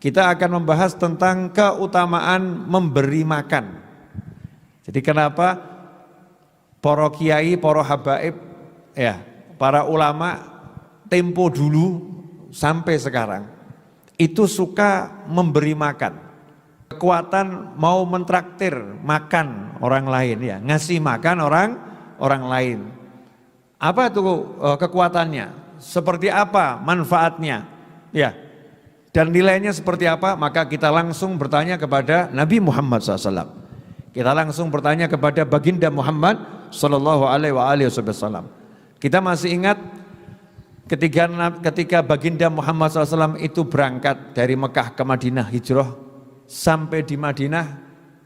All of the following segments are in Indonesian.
Kita akan membahas tentang keutamaan memberi makan. Jadi kenapa para kiai, para habaib, ya, para ulama tempo dulu sampai sekarang itu suka memberi makan. Kekuatan mau mentraktir makan orang lain, ya, ngasih makan orang lain. Apa itu kekuatannya? Seperti apa manfaatnya? Ya. Dan nilainya seperti apa? Maka kita langsung bertanya kepada Nabi Muhammad SAW. Kita langsung bertanya kepada baginda Muhammad Sallallahu Alaihi Wasallam. Kita masih ingat ketika baginda Muhammad SAW itu berangkat dari Mekah ke Madinah, hijrah sampai di Madinah,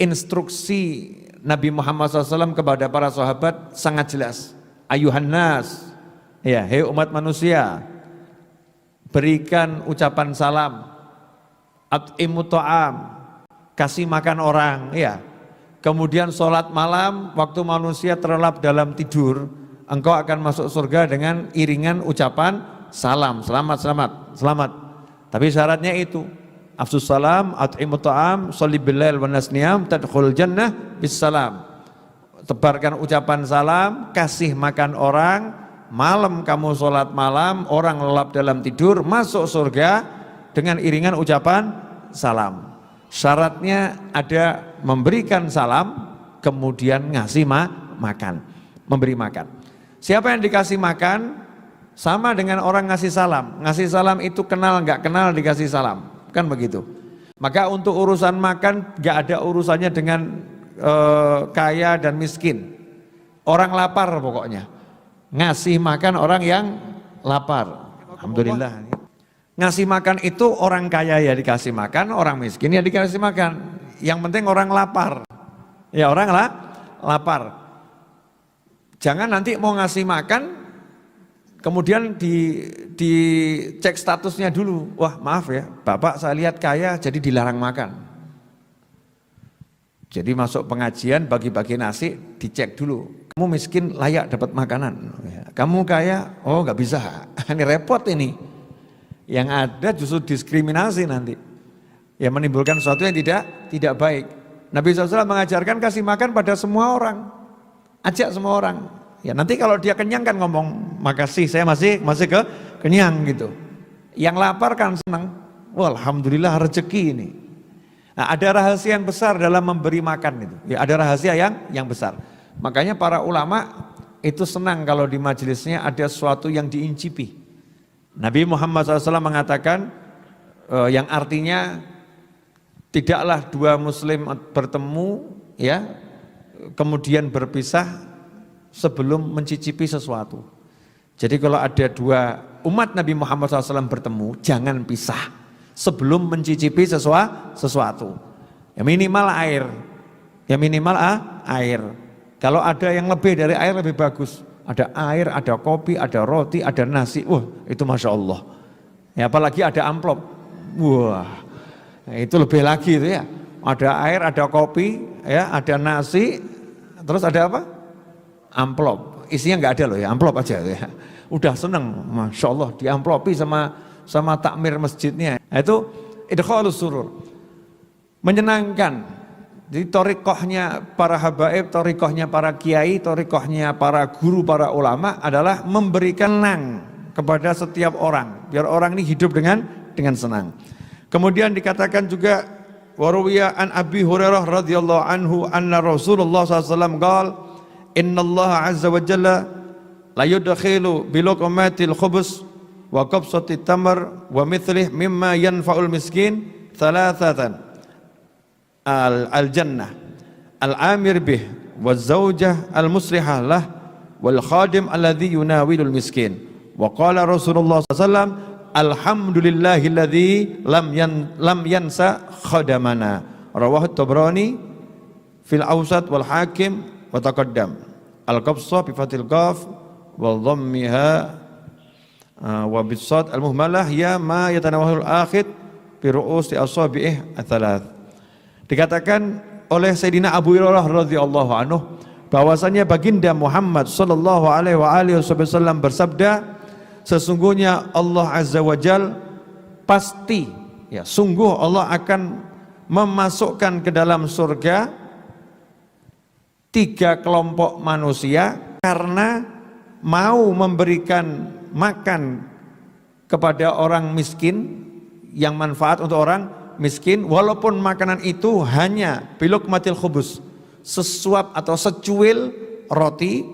instruksi Nabi Muhammad SAW kepada para sahabat sangat jelas. Ayuhan nas, ya, hei umat manusia, berikan ucapan salam, at'imu ta'am, kasih makan orang, ya. Kemudian sholat malam, waktu manusia terlelap dalam tidur, engkau akan masuk surga dengan iringan ucapan salam, selamat, selamat, selamat. Tapi syaratnya itu, afsus salam, at'imu ta'am, sholli billail wa nasniyam, tadkhul jannah bis salam. Tebarkan ucapan salam, kasih makan orang, malam kamu sholat malam, orang lelap dalam tidur, masuk surga dengan iringan ucapan salam. Syaratnya ada memberikan salam, kemudian ngasih makan, memberi makan. Siapa yang dikasih makan, sama dengan orang ngasih salam. Ngasih salam itu kenal nggak kenal dikasih salam, kan begitu. Maka untuk urusan makan nggak ada urusannya dengan kaya dan miskin. Orang lapar pokoknya. Ngasih makan orang yang lapar. Alhamdulillah. Ngasih makan itu orang kaya ya dikasih makan, orang miskin ya dikasih makan. Yang penting orang lapar. Ya orang lapar. Jangan nanti mau ngasih makan, kemudian dicek statusnya dulu. Wah maaf ya, Bapak saya lihat kaya jadi dilarang makan. Jadi masuk pengajian bagi-bagi nasi dicek dulu. Kamu miskin layak dapat makanan. Kamu kaya, oh nggak bisa. Ini repot ini. Yang ada justru diskriminasi nanti. Ya menimbulkan sesuatu yang tidak baik. Nabi SAW mengajarkan kasih makan pada semua orang. Ajak semua orang. Ya nanti kalau dia kenyang kan ngomong makasih saya masih kenyang gitu. Yang lapar kan senang. Wah, alhamdulillah rezeki ini. Nah, ada rahasia yang besar dalam memberi makan itu. Ya, ada rahasia yang besar. Makanya para ulama itu senang kalau di majelisnya ada sesuatu yang diincipi. Nabi Muhammad SAW mengatakan yang artinya tidaklah dua muslim bertemu ya kemudian berpisah sebelum mencicipi sesuatu. Jadi kalau ada dua umat Nabi Muhammad SAW bertemu, jangan pisah sebelum mencicipi sesuatu. Ya minimal air. Ya minimal air. Kalau ada yang lebih dari air lebih bagus. Ada air, ada kopi, ada roti, ada nasi. Wah, itu Masya Allah. Ya, apalagi ada amplop. Wah, itu lebih lagi itu ya. Ada air, ada kopi, ya, ada nasi, terus ada apa? Amplop. Isinya nggak ada loh ya, amplop aja ya. Udah seneng, Masya Allah, diamplopi sama takmir masjidnya. Itu idkhalus surur. Menyenangkan. Jadi torikohnya para habaib, torikohnya para kiai, torikohnya para guru, para ulama adalah memberikan senang kepada setiap orang. Biar orang ini hidup dengan senang. Kemudian dikatakan juga waruwiya an Abi Hurairah radhiyallahu anhu anna Rasulullah SAW qala innallaha azza wa jalla la yudkhilu biluqmatil khubus wa qabsati tamar wa mithlih mimma yanfa'ul miskin thalathatan al-jannah al-amir bih wa zawjah al-muslihah lah wal khadim alladhi yunawilul miskin wa qala Rasulullah SAW alhamdulillahilladzi lam yansa khadamana rawahu Tabrani fil awsat wal hakim wa taqaddam al-qabsa bi fathil qaf wa dhammiha wa bisad al-muhmalah ya ma yatanawahul akhid bi ru'usi asabi'ih ats-tsalath. Dikatakan oleh Sayyidina Abu Hurairah radhiyallahu anhu bahwasanya baginda Muhammad sallallahu alaihi wasallam bersabda, sesungguhnya Allah azza wajal pasti ya sungguh Allah akan memasukkan ke dalam surga 3 kelompok manusia karena mau memberikan makan kepada orang miskin, yang manfaat untuk orang miskin, walaupun makanan itu hanya bilukmatil khubus, sesuap atau secuil roti,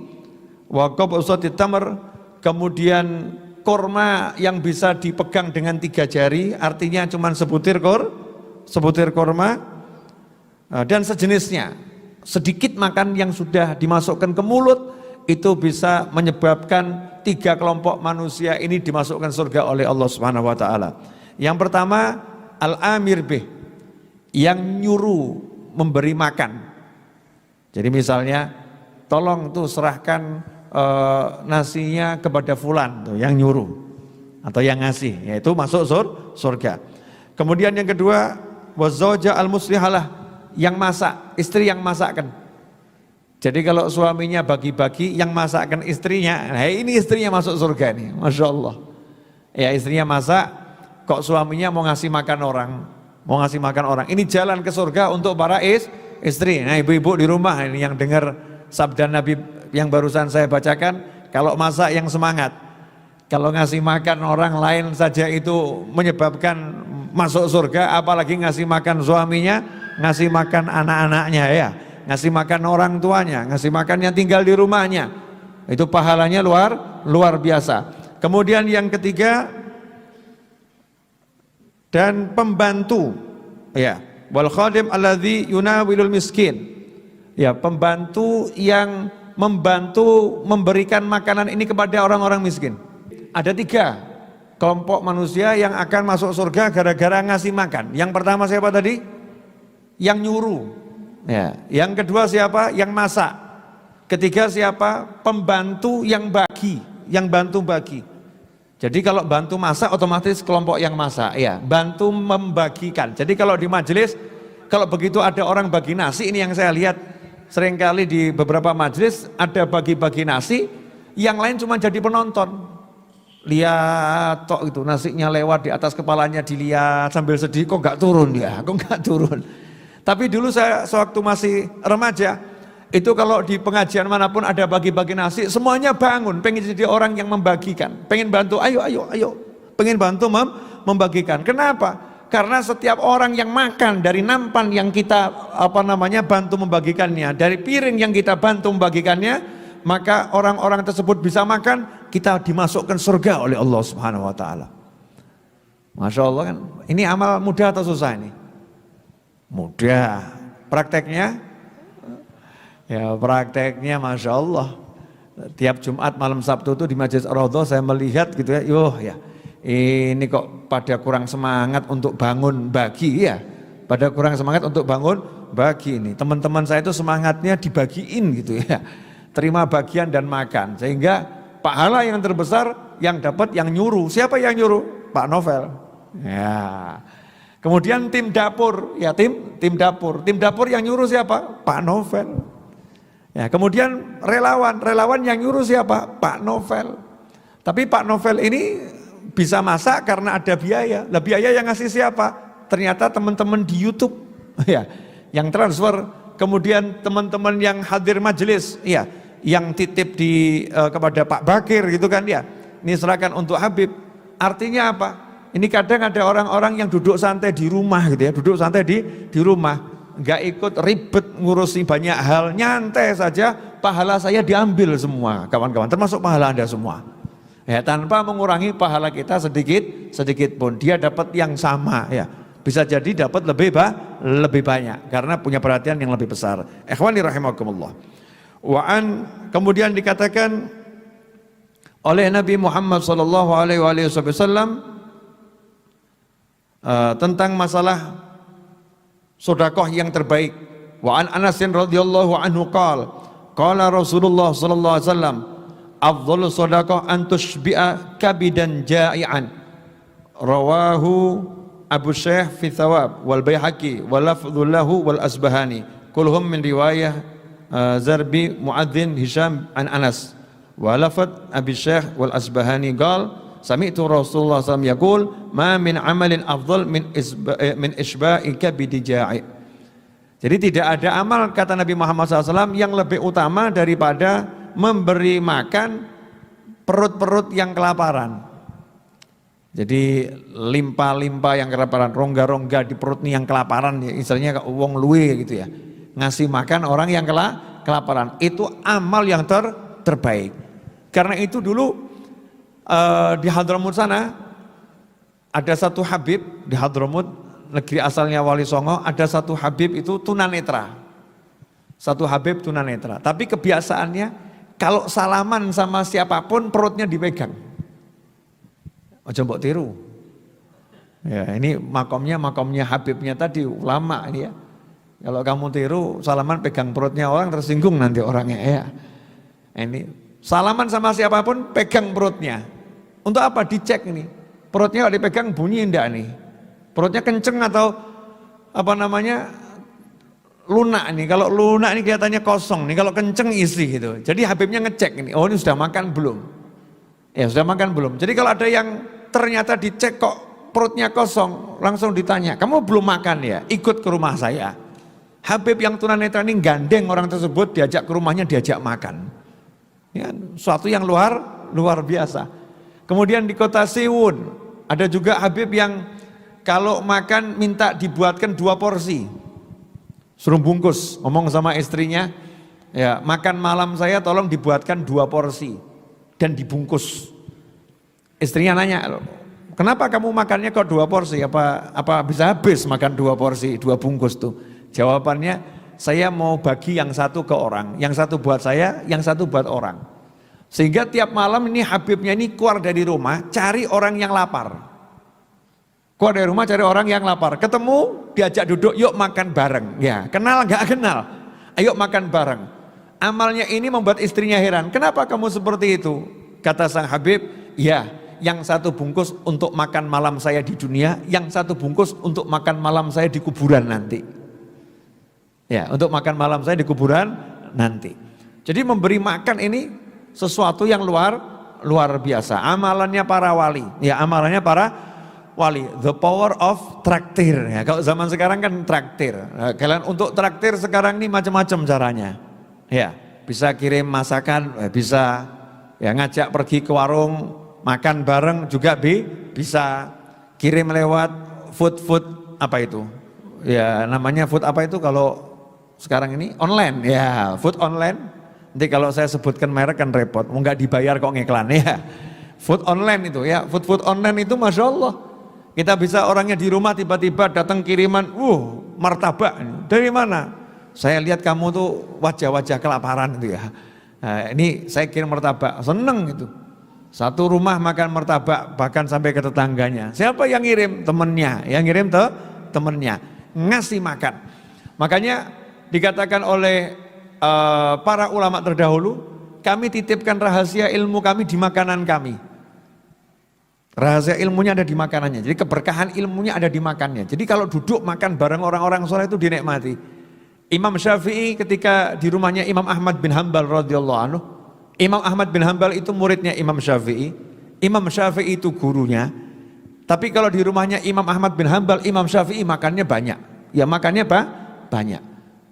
wa qabsatit tamr, kemudian korma yang bisa dipegang dengan 3 jari, artinya cuma sebutir korma, dan sejenisnya. Sedikit makan yang sudah dimasukkan ke mulut itu bisa menyebabkan 3 kelompok manusia ini dimasukkan surga oleh Allah Subhanahu wa taala. Yang pertama, al-amir bih, yang nyuruh memberi makan. Jadi misalnya, tolong tuh serahkan nasinya kepada fulan tuh, yang nyuruh atau yang ngasih, yaitu masuk surga. Kemudian yang kedua, wazauja al-muslihalah, yang masak, istri yang masakkan. Jadi kalau suaminya bagi-bagi, yang masakkan istrinya, nah ini istrinya masuk surga nih, Masya Allah. Ya, istrinya masak, kok suaminya mau ngasih makan orang, ini jalan ke surga untuk para istri. Nah ibu-ibu di rumah ini yang dengar sabda Nabi yang barusan saya bacakan, kalau masak yang semangat, kalau ngasih makan orang lain saja itu menyebabkan masuk surga, apalagi ngasih makan suaminya, ngasih makan anak-anaknya, ya, ngasih makan orang tuanya, ngasih makan yang tinggal di rumahnya, itu pahalanya luar biasa. Kemudian yang ketiga, dan pembantu, ya, wal khadim alladzi yunawilul miskin, ya, pembantu yang membantu memberikan makanan ini kepada orang-orang miskin. Ada 3 kelompok manusia yang akan masuk surga gara-gara ngasih makan. Yang pertama siapa tadi? Yang nyuruh, ya. Yang kedua siapa? Yang masak. Ketiga siapa? Pembantu yang bantu bagi. Jadi kalau bantu masak otomatis kelompok yang masak, ya, bantu membagikan. Jadi kalau di majelis, kalau begitu ada orang bagi nasi, ini yang saya lihat seringkali di beberapa majelis ada bagi-bagi nasi, yang lain cuma jadi penonton. Lihat tok itu nasinya lewat di atas kepalanya, dilihat sambil sedih, kok nggak turun ya, kok nggak turun. Tapi dulu saya sewaktu masih remaja, itu kalau di pengajian manapun ada bagi-bagi nasi, semuanya bangun, pengen jadi orang yang membagikan, pengen bantu, ayo, pengen bantu membagikan. Kenapa? Karena setiap orang yang makan dari nampan yang kita bantu membagikannya, dari piring yang kita bantu membagikannya, maka orang-orang tersebut bisa makan, kita dimasukkan surga oleh Allah Subhanahu wa taala. Masya Allah kan, ini amal mudah atau susah ini? Mudah. Prakteknya? Ya prakteknya Masya Allah. Tiap Jumat malam Sabtu itu di Majelis Ar-Raudhah saya melihat gitu ya, ini kok pada kurang semangat untuk bangun bagi, ya. Pada kurang semangat untuk bangun bagi ini. Teman-teman saya itu semangatnya dibagiin gitu ya. Terima bagian dan makan, sehingga pahala yang terbesar yang dapat yang nyuruh. Siapa yang nyuruh? Pak Novel. Ya. Kemudian tim dapur, ya tim dapur yang nyuruh siapa? Pak Novel. Ya, kemudian relawan yang nyuruh siapa? Pak Novel. Tapi Pak Novel ini bisa masak karena ada biaya. Lah biaya yang ngasih siapa? Ternyata teman-teman di YouTube, ya, yang transfer. Kemudian teman-teman yang hadir majelis, ya, yang titip kepada Pak Bakir gitu kan, ya, ini serahkan untuk Habib. Artinya apa? Ini kadang ada orang-orang yang duduk santai di rumah gitu ya, duduk santai di rumah, nggak ikut ribet ngurusi banyak hal, nyantai saja, pahala saya diambil semua kawan-kawan, termasuk pahala Anda semua. Ya, tanpa mengurangi pahala kita sedikit pun, dia dapat yang sama, ya. Bisa jadi dapat lebih banyak karena punya perhatian yang lebih besar. Ikhwani rahimakumullah. Kemudian dikatakan oleh Nabi Muhammad sallallahu alaihi wasallam tentang masalah sedekah yang terbaik. Wa an Anas radhiyallahu anhu qala Rasulullah sallallahu alaihi wasallam afdhalu sedekah an tushbi'a kabidan ja'ian. Rawahu Abu Syekh fi Thawab wal Baihaqi wal lafdhu lahu wal Asbahani kulhum min riwayah Zarbi Muadzin Hisham an Anas wa lafadh Abi Syekh wal Asbahani qal Sami'tu Rasulullah SAW yaqul, ma min amalin afdal min isba'ika bidija'i. Jadi tidak ada amal, kata Nabi Muhammad SAW, yang lebih utama daripada memberi makan perut-perut yang kelaparan. Jadi limpa-limpa yang kelaparan, rongga-rongga di perut nih yang kelaparan, ya, istilahnya wong luwe gitu ya. Ngasih makan orang yang kelaparan, itu amal yang terbaik. Karena itu dulu di Hadramut sana ada satu Habib di Hadramut, negeri asalnya Wali Songo, ada satu Habib itu tunanetra. Satu Habib tunanetra. Tapi kebiasaannya kalau salaman sama siapapun perutnya dipegang. Ojo mbok tiru. Ya, ini makomnya Habibnya tadi ulama ini ya. Kalau kamu tiru salaman pegang perutnya orang, tersinggung nanti orangnya ya. Ini salaman sama siapapun pegang perutnya. Untuk apa? Dicek ini. Perutnya kalau dipegang bunyi enggak nih? Perutnya kenceng atau apa namanya? Lunak nih. Kalau lunak ini kelihatannya kosong nih, kalau kenceng isi gitu. Jadi Habibnya ngecek ini. Oh, ini sudah makan belum? Ya, sudah makan belum? Jadi kalau ada yang ternyata dicek kok perutnya kosong, langsung ditanya, "Kamu belum makan ya? Ikut ke rumah saya." Habib yang tunanetra ini gandeng orang tersebut, diajak ke rumahnya, diajak makan. Ya, suatu yang luar biasa. Kemudian di kota Siwun ada juga Habib yang kalau makan minta dibuatkan 2 porsi, suruh bungkus, ngomong sama istrinya, ya makan malam saya tolong dibuatkan 2 porsi dan dibungkus. Istrinya nanya, kenapa kamu makannya kok 2 porsi? Apa bisa habis makan 2 porsi, 2 bungkus tuh? Jawabannya, saya mau bagi yang satu ke orang, yang satu buat saya, yang satu buat orang. Sehingga tiap malam ini Habibnya ini keluar dari rumah cari orang yang lapar. Keluar dari rumah cari orang yang lapar. Ketemu, diajak duduk, yuk makan bareng. Ya, kenal gak kenal? Ayo makan bareng. Amalnya ini membuat istrinya heran. Kenapa kamu seperti itu? Kata sang Habib, ya, yang satu bungkus untuk makan malam saya di dunia, yang satu bungkus untuk makan malam saya di kuburan nanti. Ya, untuk makan malam saya di kuburan nanti. Jadi memberi makan ini sesuatu yang luar biasa. Amalannya para wali. Ya, amalannya para wali. The power of traktir. Ya, kalau zaman sekarang kan traktir. Nah, kalian untuk traktir sekarang ini macam-macam caranya. Ya, bisa kirim masakan, bisa ya ngajak pergi ke warung makan bareng juga bisa. Kirim lewat food apa itu? Ya, namanya food apa itu kalau sekarang ini online. Ya, food online. Nanti kalau saya sebutkan merek kan repot, mau nggak dibayar kok ngiklan ya. Food online itu ya, food online itu Masya Allah. Kita bisa orangnya di rumah tiba-tiba datang kiriman, martabak, dari mana? Saya lihat kamu tuh wajah-wajah kelaparan itu ya. Nah, ini saya kirim martabak, seneng gitu. Satu rumah makan martabak, bahkan sampai ke tetangganya. Siapa yang ngirim? Temennya, yang ngirim temennya, ngasih makan. Makanya dikatakan oleh para ulama terdahulu, kami titipkan rahasia ilmu kami di makanan kami. Rahasia ilmunya ada di makanannya. Jadi keberkahan ilmunya ada di makannya. Jadi kalau duduk makan bareng orang-orang soleh itu dinikmati. Imam Syafi'i ketika di rumahnya Imam Ahmad bin Hanbal radhiyallahu anhu, Imam Ahmad bin Hanbal itu muridnya Imam Syafi'i. Imam Syafi'i itu gurunya. Tapi kalau di rumahnya Imam Ahmad bin Hanbal, Imam Syafi'i makannya banyak. Ya makannya banyak.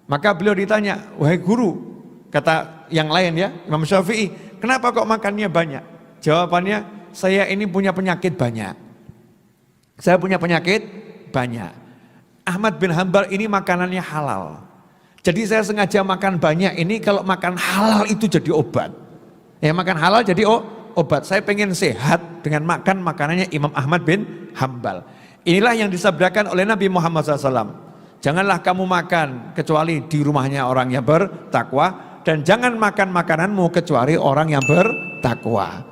Maka beliau ditanya, wahai guru, kata yang lain ya, Imam Syafi'i, kenapa kok makannya banyak? Jawabannya, saya ini punya penyakit banyak. Saya punya penyakit banyak. Ahmad bin Hanbal ini makanannya halal. Jadi saya sengaja makan banyak ini, kalau makan halal itu jadi obat. Ya makan halal jadi obat. Saya pengen sehat dengan makan makanannya Imam Ahmad bin Hanbal. Inilah yang disabdakan oleh Nabi Muhammad SAW. Janganlah kamu makan kecuali di rumahnya orang yang bertakwa, dan jangan makan makananmu kecuali orang yang bertakwa.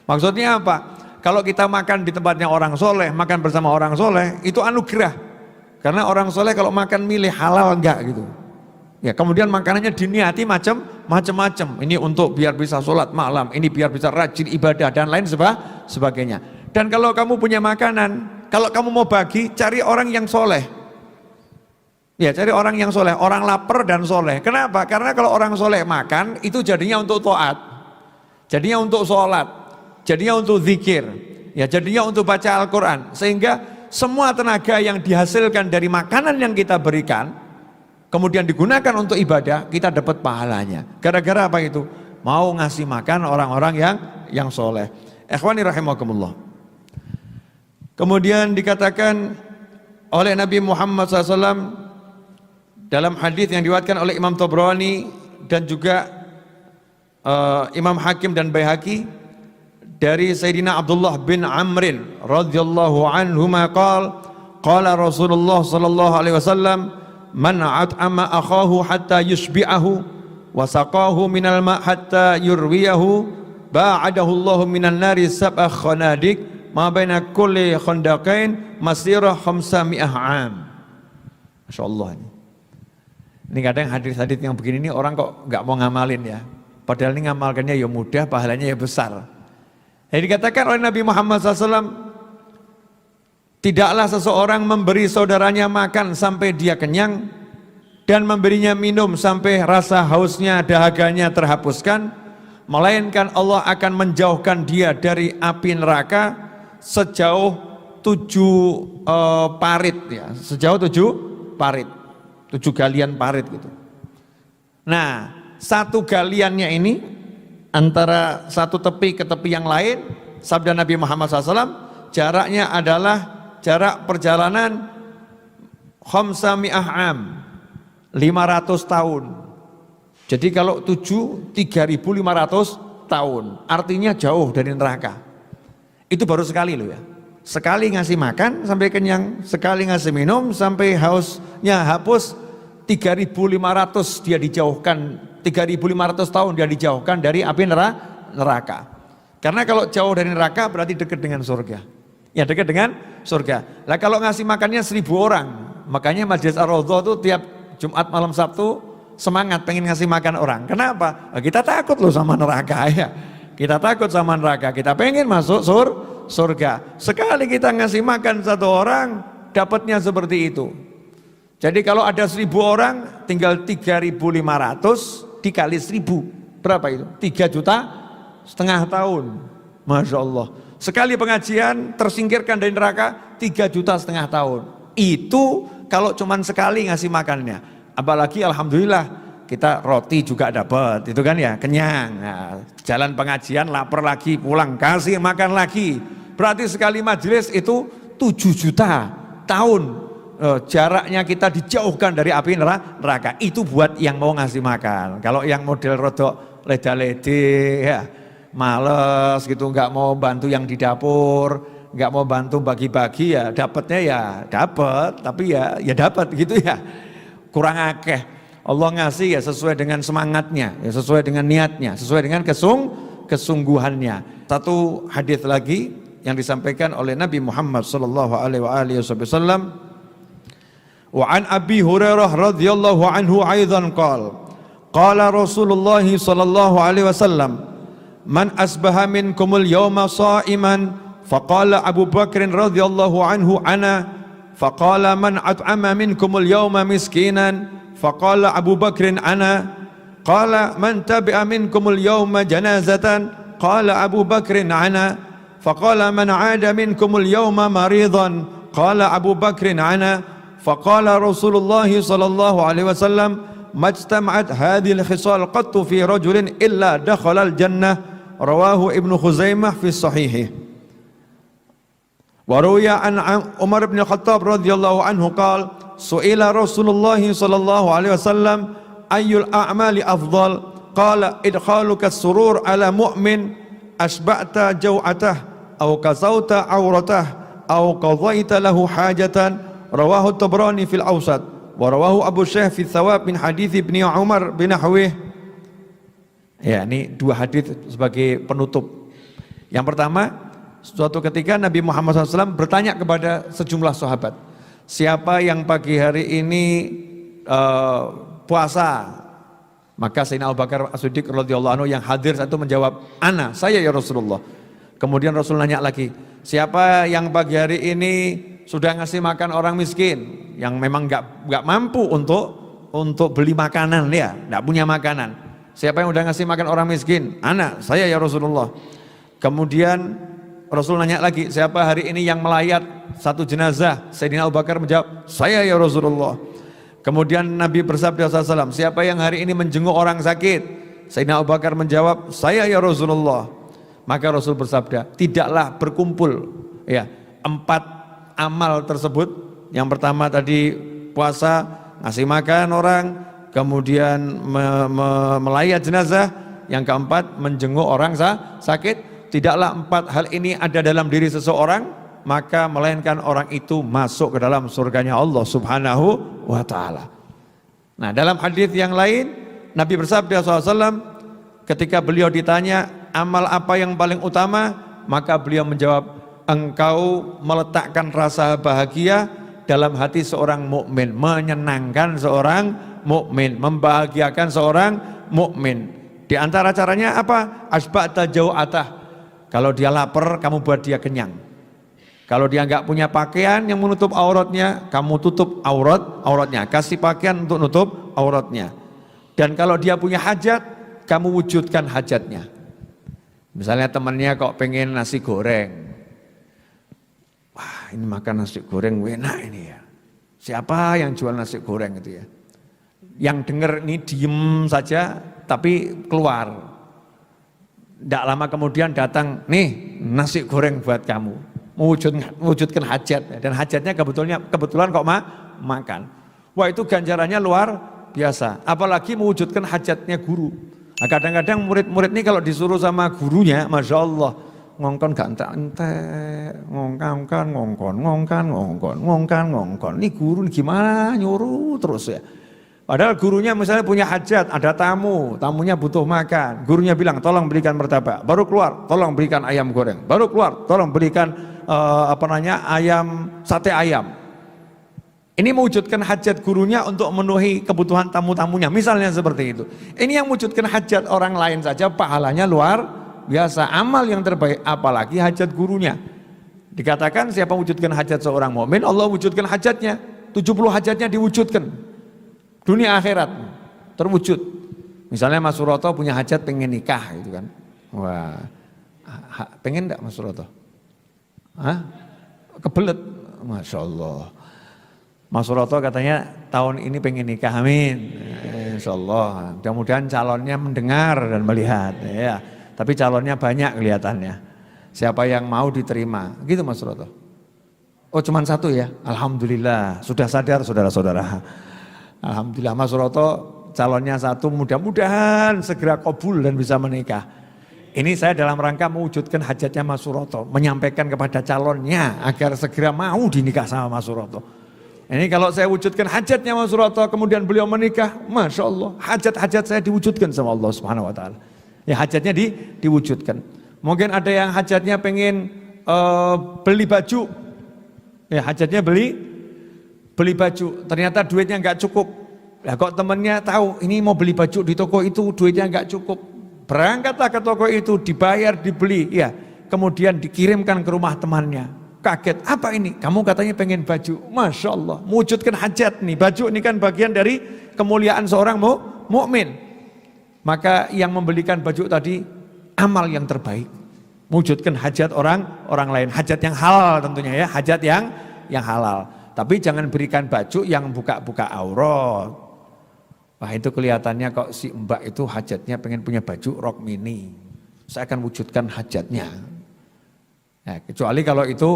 Maksudnya apa? Kalau kita makan di tempatnya orang soleh, makan bersama orang soleh, itu anugerah. Karena orang soleh kalau makan milih halal enggak gitu. Ya, kemudian makanannya diniati macam-macam. Ini untuk biar bisa sholat malam, ini biar bisa rajin ibadah dan lain sebagainya. Dan kalau kamu punya makanan, kalau kamu mau bagi, cari orang yang soleh. Ya, cari orang yang soleh, orang lapar dan soleh. Kenapa? Karena kalau orang soleh makan, itu jadinya untuk taat, jadinya untuk sholat, jadinya untuk zikir. Ya jadinya untuk baca Al-Quran. Sehingga semua tenaga yang dihasilkan dari makanan yang kita berikan, kemudian digunakan untuk ibadah, kita dapat pahalanya. Gara-gara apa itu? Mau ngasih makan orang-orang yang soleh. Ikhwani rahimakumullah. Kemudian dikatakan oleh Nabi Muhammad SAW dalam hadis yang diriwayatkan oleh Imam Tabrani dan juga Imam Hakim dan Baihaqi dari Sayyidina Abdullah bin Amrin radhiyallahu anhuma qala Rasulullah sallallahu alaihi wasallam man at'ama akhahu hatta yushbi'ahu wa saqahu minal ma' hatta yurwiyahu ba'adahu Allahu minan nari sab'a khanadik ma baina kulli khandaqain masirah 500 am. Masyaallah. Ini kadang hadis-hadis yang begini ini orang kok enggak mau ngamalin ya. Padahal ini ngamalkannya ya mudah, pahalanya ya besar. Jadi dikatakan oleh Nabi Muhammad SAW, tidaklah seseorang memberi saudaranya makan sampai dia kenyang dan memberinya minum sampai rasa hausnya, dahaganya terhapuskan, melainkan Allah akan menjauhkan dia dari api neraka sejauh 7 parit ya, sejauh 7 parit, 7 galian parit gitu. Nah, satu galiannya ini antara satu tepi ke tepi yang lain, sabda Nabi Muhammad SAW, jaraknya adalah jarak perjalanan 500 am, 500 tahun. Jadi kalau 7, 3.500 tahun, artinya jauh dari neraka. Itu baru sekali loh ya. Sekali ngasih makan sampai kenyang, sekali ngasih minum sampai hausnya hapus, 3.500 dia dijauhkan, 3.500 tahun dia dijauhkan dari api neraka. Karena kalau jauh dari neraka berarti dekat dengan surga. Ya dekat dengan surga. Lah kalau ngasih makannya 1.000 orang, makanya Majelis Ar-Raudhah itu tiap Jumat malam Sabtu semangat pengen ngasih makan orang. Kenapa? Kita takut loh sama neraka ya. Kita takut sama neraka, kita pengen masuk surga. Sekali kita ngasih makan 1 orang, dapatnya seperti itu. Jadi kalau ada 1.000 orang, tinggal 3.500 dikali 1.000, berapa itu? 3,5 juta tahun. Masya Allah. Sekali pengajian tersingkirkan dari neraka 3,5 juta tahun. Itu kalau cuman sekali ngasih makannya. Apalagi alhamdulillah kita roti juga dapat, itu kan ya, kenyang. Nah, jalan pengajian lapar lagi, pulang kasih makan lagi. Berarti sekali majelis itu 7 juta tahun. Jaraknya kita dijauhkan dari api neraka. Itu buat yang mau ngasih makan. Kalau yang model rodok leda-lede ya, males gitu, nggak mau bantu yang di dapur, nggak mau bantu bagi-bagi, ya dapatnya ya dapat, tapi ya dapat gitu ya, kurang akeh. Allah ngasih ya sesuai dengan semangatnya, ya sesuai dengan niatnya, sesuai dengan kesungguhannya. Satu hadis lagi yang disampaikan oleh Nabi Muhammad sallallahu alaihi wasallam, wa an Abi Hurairah radhiyallahu anhu aidan qala Rasulullah sallallahu alaihi wasallam, man asbaha minkumul yawma sha'iman faqala Abu Bakr radhiyallahu anhu ana faqala man at'ama minkumul yawma miskinan faqala Abu Bakr ana qala man tabi'a minkumul yawma janazatan qala Abu Bakr ana faqala man 'ada minkumul yawma maridan qala Abu Bakr ana faqala Rasulullah sallallahu alaihi wasallam majtama'at hadhil khisal qattu fi rajulin illa dakhala al-jannah rawahu Ibnu Khuzaimah fi sahihih. Wa ruwiya an Umar bin Khattab radhiyallahu anhu qala su'ila Rasulullah sallallahu alaihi wasallam ayyul a'mali afdal qala idkhaluka as-surur ala mu'min asba'ta jaw'atah aw kasauta awratah aw qadaita lahu hajatan rawahu Tabrani fil Awsat wa rawahu Abu Syekh fi Thawab min hadits Ibnu Umar bin Nahwih. Ya, ini 2 hadis sebagai penutup. Yang pertama, suatu ketika Nabi Muhammad SAW bertanya kepada sejumlah sahabat, siapa yang pagi hari ini puasa? Maka Sayyidina Abu Bakar As-Siddiq radhiyallahu anhu yang hadir satu menjawab, ana, saya ya Rasulullah. Kemudian Rasul nanya lagi, siapa yang pagi hari ini sudah ngasih makan orang miskin yang memang nggak mampu untuk beli makanan, ya nggak punya makanan. Siapa yang udah ngasih makan orang miskin? Anak saya ya Rasulullah. Kemudian Rasul nanya lagi, siapa hari ini yang melayat satu jenazah? Sayyidina Abu Bakar menjawab, saya ya Rasulullah. Kemudian Nabi bersabda SAW, siapa yang hari ini menjenguk orang sakit? Sayyidina Abu Bakar menjawab, saya ya Rasulullah. Maka Rasul bersabda, tidaklah berkumpul ya 4 amal tersebut. Yang pertama tadi puasa, ngasih makan orang, kemudian melayat jenazah, yang keempat menjenguk orang sakit. Tidaklah 4 hal ini ada dalam diri seseorang, maka melainkan orang itu masuk ke dalam surganya Allah Subhanahu wa ta'ala. Nah, dalam hadis yang lain Nabi bersabda SAW, ketika beliau ditanya amal apa yang paling utama, maka beliau menjawab, engkau meletakkan rasa bahagia dalam hati seorang mukmin, menyenangkan seorang mukmin, membahagiakan seorang mukmin. Di antara caranya apa? Asba'ta jau'atah. Kalau dia lapar, kamu buat dia kenyang. Kalau dia nggak punya pakaian yang menutup auratnya, kamu tutup auratnya, kasih pakaian untuk nutup auratnya. Dan kalau dia punya hajat, kamu wujudkan hajatnya. Misalnya temannya kok pengen nasi goreng, wah ini makan nasi goreng enak ini ya. Siapa yang jual nasi goreng itu ya? Yang dengar ini diem saja, tapi keluar. Tidak lama kemudian datang, nih nasi goreng buat kamu, mewujudkan hajat, dan hajatnya kebetulan kok makan. Wah itu ganjarannya luar biasa, apalagi mewujudkan hajatnya guru. Nah, kadang-kadang murid-murid ini kalau disuruh sama gurunya, Masya Allah, ngongkon gak entek-entek, ngongkon. Ini guru gimana nyuruh terus ya. Padahal gurunya misalnya punya hajat, ada tamunya butuh makan. Gurunya bilang, tolong berikan martabak. Baru keluar, tolong berikan ayam goreng. Baru keluar, tolong berikan sate ayam. Ini mewujudkan hajat gurunya untuk memenuhi kebutuhan tamu-tamunya. Misalnya seperti itu. Ini yang mewujudkan hajat orang lain saja, pahalanya luar biasa. Amal yang terbaik, apalagi hajat gurunya. Dikatakan siapa wujudkan hajat seorang mukmin, Allah wujudkan hajatnya. 70 hajatnya diwujudkan. Dunia akhirat terwujud. Misalnya Mas Suroto punya hajat pengen nikah gitu kan. Wah, pengen enggak Mas Suroto? Hah? Kebelet, Masya Allah. Mas Suroto katanya tahun ini pengen nikah, amin. Insya Allah. Mudah-mudahan calonnya mendengar dan melihat. Ya. Tapi calonnya banyak kelihatannya. Siapa yang mau diterima, gitu Mas Suroto. Oh cuman 1 ya, Alhamdulillah. Sudah sadar saudara-saudara. Alhamdulillah Mas Suroto calonnya 1, mudah-mudahan segera kabul dan bisa menikah. Ini saya dalam rangka mewujudkan hajatnya Mas Suroto, menyampaikan kepada calonnya agar segera mau dinikah sama Mas Suroto. Ini kalau saya wujudkan hajatnya Mas Suroto, kemudian beliau menikah, Masya Allah, hajat-hajat saya diwujudkan sama Allah Subhanahu Wa Taala. Ya hajatnya diwujudkan. Mungkin ada yang hajatnya pengen beli baju, ya hajatnya beli baju, ternyata duitnya nggak cukup. Lah kok temennya tahu ini mau beli baju di toko itu duitnya nggak cukup, berangkatlah ke toko itu, dibayar, dibeli, ya kemudian dikirimkan ke rumah temannya. Kaget, apa ini? Kamu katanya pengen baju. Masya Allah, mewujudkan hajat nih. Baju ini kan bagian dari kemuliaan seorang mukmin. Maka yang membelikan baju tadi amal yang terbaik, mewujudkan hajat orang lain, hajat yang halal tentunya ya, hajat yang halal. Tapi jangan berikan baju yang buka-buka aurat. Wah itu kelihatannya kok si mbak itu hajatnya pengen punya baju rok mini. Saya akan wujudkan hajatnya. Ya, kecuali kalau itu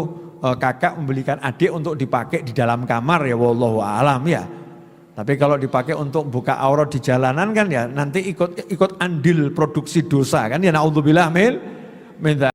kakak membelikan adik untuk dipakai di dalam kamar ya wallahu a'lam ya. Tapi kalau dipakai untuk buka aurat di jalanan kan ya nanti ikut andil produksi dosa kan ya, naudzubillah min